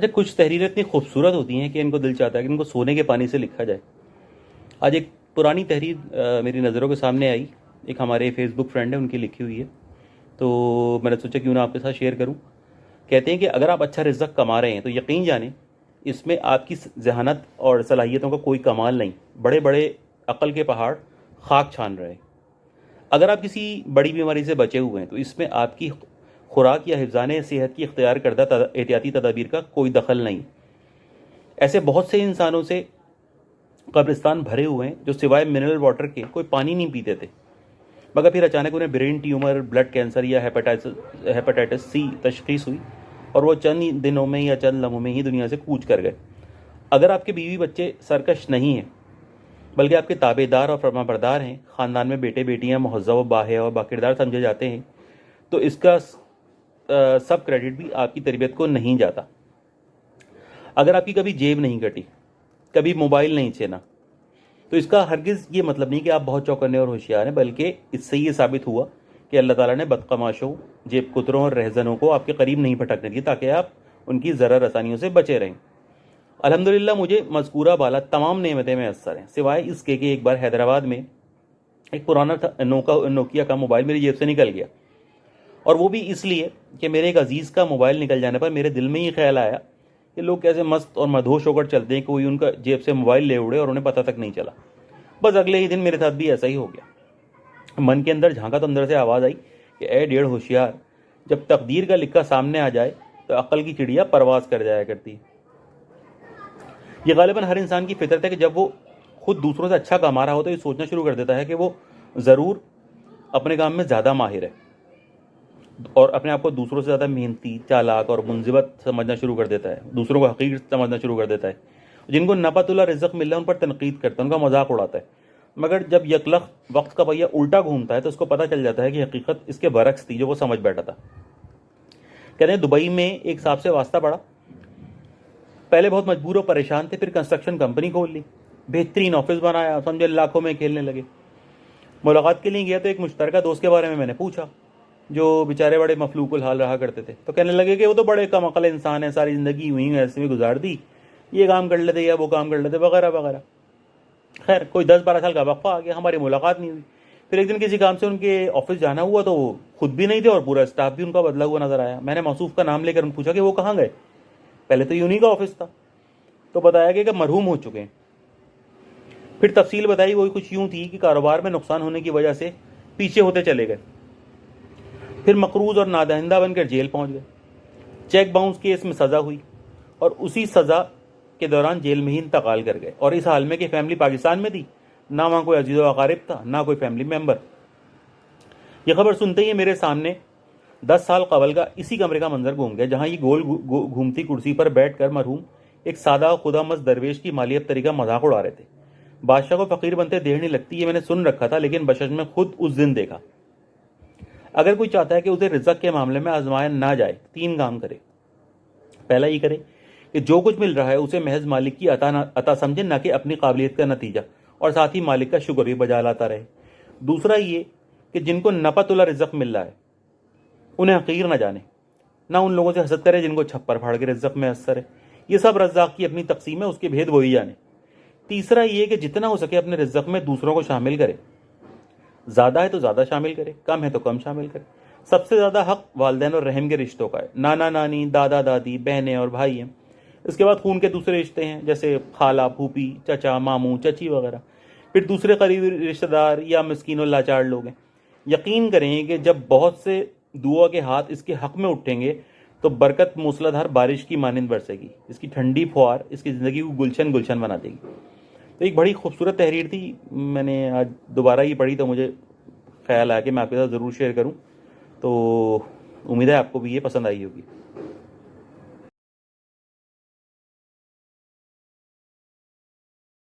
اچھا، کچھ تحریریں اتنی خوبصورت ہوتی ہیں کہ ان کو دل چاہتا ہے کہ ان کو سونے کے پانی سے لکھا جائے. آج ایک پرانی تحریر میری نظروں کے سامنے آئی. ایک ہمارے فیس بک فرینڈ ہے، ان کی لکھی ہوئی ہے، تو میں نے سوچا کیوں نہ آپ کے ساتھ شیئر کروں. کہتے ہیں کہ اگر آپ اچھا رزق کما رہے ہیں تو یقین جانیں اس میں آپ کی ذہانت اور صلاحیتوں کا کوئی کمال نہیں. بڑے بڑے عقل کے پہاڑ خاک چھان رہے. اگر آپ کسی بڑی بیماری سے بچے ہوئے ہیں تو اس میں آپ کی خوراک یا حفظان صحت کی اختیار کردہ احتیاطی تدابیر کا کوئی دخل نہیں. ایسے بہت سے انسانوں سے قبرستان بھرے ہوئے ہیں جو سوائے منرل واٹر کے کوئی پانی نہیں پیتے تھے، مگر پھر اچانک انہیں برین ٹیومر، بلڈ کینسر یا ہیپاٹائٹس سی تشخیص ہوئی اور وہ چند دنوں میں یا چند لمحوں میں ہی دنیا سے کوچ کر گئے. اگر آپ کے بیوی بچے سرکش نہیں ہیں بلکہ آپ کے تابع دار اور فرما بردار ہیں، خاندان میں بیٹے بیٹیاں مہذب و باحیا اور باکردار سمجھے جاتے ہیں، تو اس کا سب کریڈٹ بھی آپ کی تربیت کو نہیں جاتا. اگر آپ کی کبھی جیب نہیں کٹی، کبھی موبائل نہیں چھینا، تو اس کا ہرگز یہ مطلب نہیں کہ آپ بہت چوکنے اور ہوشیار ہیں، بلکہ اس سے یہ ثابت ہوا کہ اللہ تعالیٰ نے بدقماشوں، جیب کتروں اور رہزنوں کو آپ کے قریب نہیں پھٹکنے دیے تاکہ آپ ان کی ضرر رسانیوں سے بچے رہیں. الحمدللہ مجھے مذکورہ بالا تمام نعمتیں میسر ہیں، سوائے اس کے کہ ایک بار حیدرآباد میں ایک پرانا نوکیا کا موبائل میری جیب سے نکل گیا، اور وہ بھی اس لیے کہ میرے ایک عزیز کا موبائل نکل جانے پر میرے دل میں یہ خیال آیا کہ لوگ کیسے مست اور مدہوش ہو کر چلتے ہیں، کوئی ان کا جیب سے موبائل لے اڑے اور انہیں پتہ تک نہیں چلا. بس اگلے ہی دن میرے ساتھ بھی ایسا ہی ہو گیا. من کے اندر جھانکا تو اندر سے آواز آئی کہ اے ڈیڑھ ہوشیار، جب تقدیر کا لکھا سامنے آ جائے تو عقل کی چڑیا پرواز کر جایا کرتی. یہ غالباً ہر انسان کی فطرت ہے کہ جب وہ خود دوسروں سے اچھا کما رہا ہو تو یہ سوچنا شروع کر دیتا ہے کہ وہ ضرور اپنے کام میں زیادہ ماہر ہے، اور اپنے آپ کو دوسروں سے زیادہ محنتی، چالاک اور منضبط سمجھنا شروع کر دیتا ہے، دوسروں کو حقیر سمجھنا شروع کر دیتا ہے. جن کو نپت اللہ رزق مل رہا ہے ان پر تنقید کرتا ہے، ان کا مذاق اڑاتا ہے. مگر جب یکلخ وقت کا پہیہ الٹا گھومتا ہے تو اس کو پتہ چل جاتا ہے کہ حقیقت اس کے برعکس تھی جو وہ سمجھ بیٹھا تھا. کہتے ہیں دبئی میں ایک صاحب سے واسطہ پڑا. پہلے بہت مجبور و پریشان تھے، پھر کنسٹرکشن کمپنی کھول لی، بہترین آفس بنایا، سمجھے لاکھوں میں کھیلنے لگے. ملاقات کے لیے گیا تو ایک مشترکہ دوست کے بارے میں نے پوچھا جو بیچارے بڑے مفلوق الحال رہا کرتے تھے. تو کہنے لگے کہ وہ تو بڑے کم عقل انسان ہیں، ساری زندگی یوں ہی ایسے میں گزار دی، یہ کام کر لیتے یا وہ کام کر لیتے وغیرہ وغیرہ. خیر کوئی 10-12 سال کا وقفہ آ گیا، ہماری ملاقات نہیں ہوئی. پھر ایک دن کسی کام سے ان کے آفس جانا ہوا تو وہ خود بھی نہیں تھے اور پورا اسٹاف بھی ان کا بدلا ہوا نظر آیا. میں نے موصوف کا نام لے کر پوچھا کہ وہ کہاں گئے. پہلے تو یونی کا آفس تھا، تو بتایا کہ مرحوم ہو چکے ہیں. پھر تفصیل بتائی، وہی کچھ یوں تھی کہ کاروبار میں نقصان ہونے کی وجہ سے پیچھے ہوتے چلے گئے، پھر مقروض اور نادہندہ بن کر جیل پہنچ گئے. چیک باؤنس کیس میں سزا ہوئی اور اسی سزا کے دوران جیل میں ہی انتقال کر گئے، اور اس حال میں کہ فیملی پاکستان میں تھی، نہ وہاں کوئی عزیز و اقارب تھا، نہ کوئی فیملی ممبر. یہ خبر سنتے ہی میرے سامنے 10 سال قبل کا اسی کمرے کا منظر گھوم گیا جہاں یہ گول گھومتی کرسی پر بیٹھ کر مرحوم ایک سادہ خدا مست درویش کی مالیت طریقہ مذاق اڑا رہے تھے. بادشاہ کو فقیر بنتے دیر نہیں لگتی، یہ میں نے سن رکھا تھا، لیکن بشش میں خود اس دن دیکھا. اگر کوئی چاہتا ہے کہ اسے رزق کے معاملے میں آزمایا نہ جائے، 3 کام کرے. پہلا یہ کرے کہ جو کچھ مل رہا ہے اسے محض مالک کی عطا سمجھے، نہ کہ اپنی قابلیت کا نتیجہ، اور ساتھ ہی مالک کا شکر بھی بجا لاتا رہے. دوسرا یہ کہ جن کو نپت اللہ رزق مل رہا ہے انہیں حقیر نہ جانے، نہ ان لوگوں سے حسد کرے جن کو چھپر پھاڑ کے رزق میں اثر ہے. یہ سب رزاق کی اپنی تقسیم ہے، اس کے بھید وہی جانے. تیسرا یہ کہ جتنا ہو سکے اپنے رزق میں دوسروں کو شامل کرے، زیادہ ہے تو زیادہ شامل کرے، کم ہے تو کم شامل کرے. سب سے زیادہ حق والدین اور رحم کے رشتوں کا ہے، نانا نانی، دادا دادی، بہنیں اور بھائی ہیں. اس کے بعد خون کے دوسرے رشتے ہیں جیسے خالہ، پھوپھی، چچا، ماموں، چچی وغیرہ. پھر دوسرے قریبی رشتہ دار یا مسکین و لاچار لوگ ہیں. یقین کریں کہ جب بہت سے دعا کے ہاتھ اس کے حق میں اٹھیں گے تو برکت موسلا دھار بارش کی مانند برسے گی. اس کی ٹھنڈی فوار اس کی زندگی کو گلشن گلشن بنا دے گی. تو ایک بڑی خوبصورت تحریر تھی، میں نے آج دوبارہ یہ پڑھی تو مجھے خیال آیا کہ میں آپ کے ساتھ ضرور شیئر کروں. تو امید ہے آپ کو بھی یہ پسند آئی ہوگی.